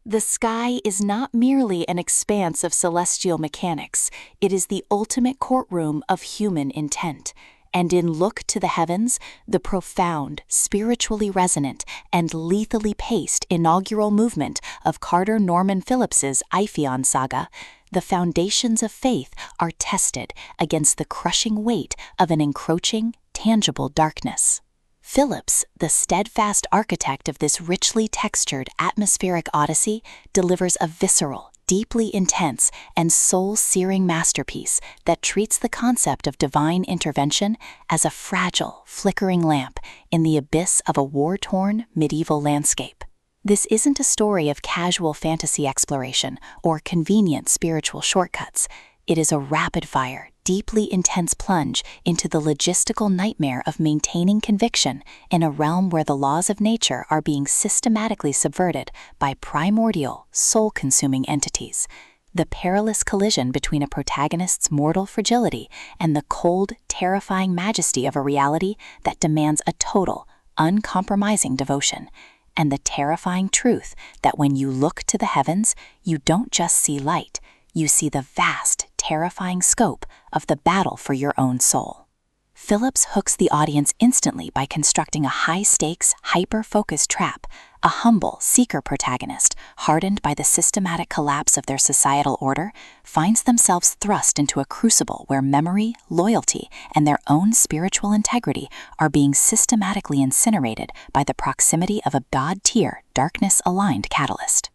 The sky is not merely an expanse of celestial mechanics, it is the ultimate courtroom of human intent. And in Look to the Heavens, the profound, spiritually resonant, and lethally paced inaugural movement of Carter Norman Phillips's Eifion saga, the foundations of faith are tested against the crushing weight of an encroaching, tangible darkness. Phillips, the steadfast architect of this richly textured atmospheric odyssey, delivers a visceral, deeply intense, and soul-searing masterpiece that treats the concept of divine intervention as a fragile, flickering lamp in the abyss of a war-torn medieval landscape. This isn't a story of casual fantasy exploration or convenient spiritual shortcuts. It is a rapid-fire, deeply intense plunge into the logistical nightmare of maintaining conviction in a realm where the laws of nature are being systematically subverted by primordial, soul-consuming entities. The perilous collision between a protagonist's mortal fragility and the cold, terrifying majesty of a reality that demands a total, uncompromising devotion. And the terrifying truth that when you look to the heavens, you don't just see light, you see the vast, terrifying scope of the battle for your own soul. Phillips hooks the audience instantly by constructing a high-stakes, hyper-focused trap. A humble, seeker protagonist, hardened by the systematic collapse of their societal order, finds themselves thrust into a crucible where memory, loyalty, and their own spiritual integrity are being systematically incinerated by the proximity of a god-tier, darkness-aligned catalyst.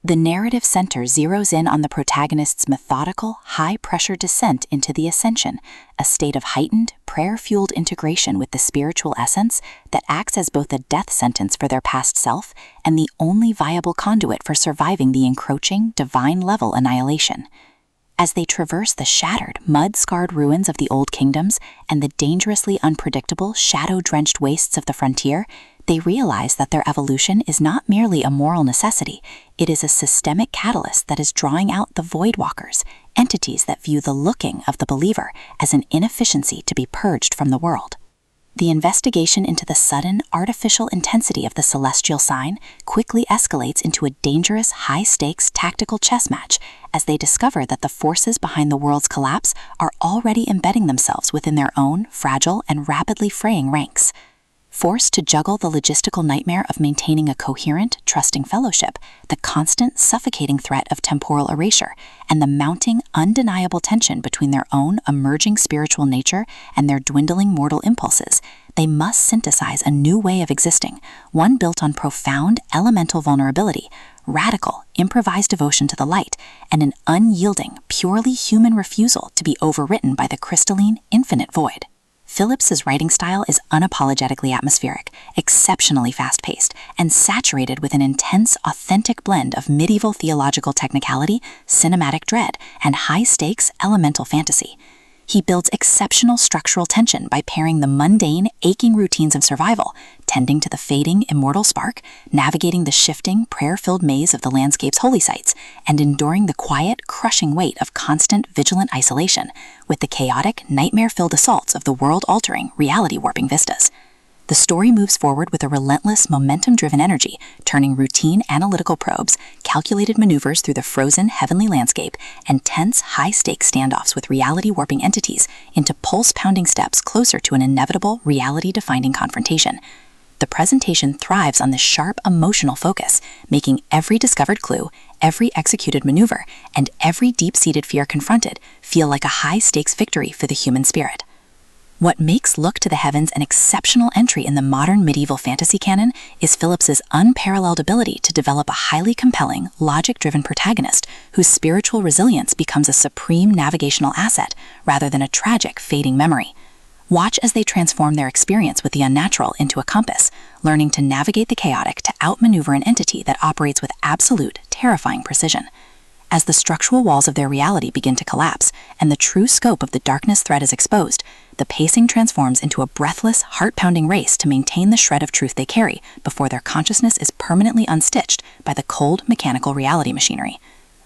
The narrative center zeroes in on the protagonist's methodical, high-pressure descent into the ascension, a state of heightened, prayer-fueled integration with the spiritual essence that acts as both a death sentence for their past self and the only viable conduit for surviving the encroaching, divine-level annihilation. As they traverse the shattered, mud-scarred ruins of the old kingdoms and the dangerously unpredictable, shadow-drenched wastes of the frontier, they realize that their evolution is not merely a moral necessity, it is a systemic catalyst that is drawing out the void walkers, entities that view the looking of the believer as an inefficiency to be purged from the world. The investigation into the sudden, artificial intensity of the celestial sign quickly escalates into a dangerous, high-stakes tactical chess match as they discover that the forces behind the world's collapse are already embedding themselves within their own fragile and rapidly fraying ranks. Forced to juggle the logistical nightmare of maintaining a coherent, trusting fellowship, the constant, suffocating threat of temporal erasure, and the mounting, undeniable tension between their own emerging spiritual nature and their dwindling mortal impulses, they must synthesize a new way of existing, one built on profound, elemental vulnerability, radical, improvised devotion to the light, and an unyielding, purely human refusal to be overwritten by the crystalline, infinite void. Phillips's writing style is unapologetically atmospheric, exceptionally fast-paced, and saturated with an intense, authentic blend of medieval theological technicality, cinematic dread, and high-stakes elemental fantasy. He builds exceptional structural tension by pairing the mundane, aching routines of survival, tending to the fading, immortal spark, navigating the shifting, prayer-filled maze of the landscape's holy sites, and enduring the quiet, crushing weight of constant, vigilant isolation, with the chaotic, nightmare-filled assaults of the world-altering, reality-warping vistas. The story moves forward with a relentless, momentum-driven energy, turning routine analytical probes, calculated maneuvers through the frozen, heavenly landscape, and tense, high-stakes standoffs with reality-warping entities into pulse-pounding steps closer to an inevitable, reality-defining confrontation. The presentation thrives on this sharp, emotional focus, making every discovered clue, every executed maneuver, and every deep-seated fear confronted feel like a high-stakes victory for the human spirit. What makes Look to the Heavens an exceptional entry in the modern medieval fantasy canon is Phillips's unparalleled ability to develop a highly compelling, logic-driven protagonist whose spiritual resilience becomes a supreme navigational asset rather than a tragic, fading memory. Watch as they transform their experience with the unnatural into a compass, learning to navigate the chaotic to outmaneuver an entity that operates with absolute, terrifying precision. As the structural walls of their reality begin to collapse and the true scope of the darkness threat is exposed, the pacing transforms into a breathless, heart-pounding race to maintain the shred of truth they carry before their consciousness is permanently unstitched by the cold, mechanical reality machinery.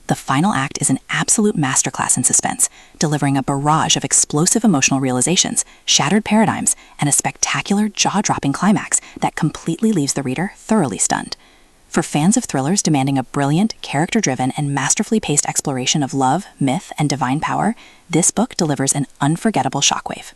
The final act is an absolute masterclass in suspense, delivering a barrage of explosive emotional realizations, shattered paradigms, and a spectacular, jaw-dropping climax that completely leaves the reader thoroughly stunned. For fans of thrillers demanding a brilliant, character-driven, and masterfully paced exploration of love, myth, and divine power, this book delivers an unforgettable shockwave.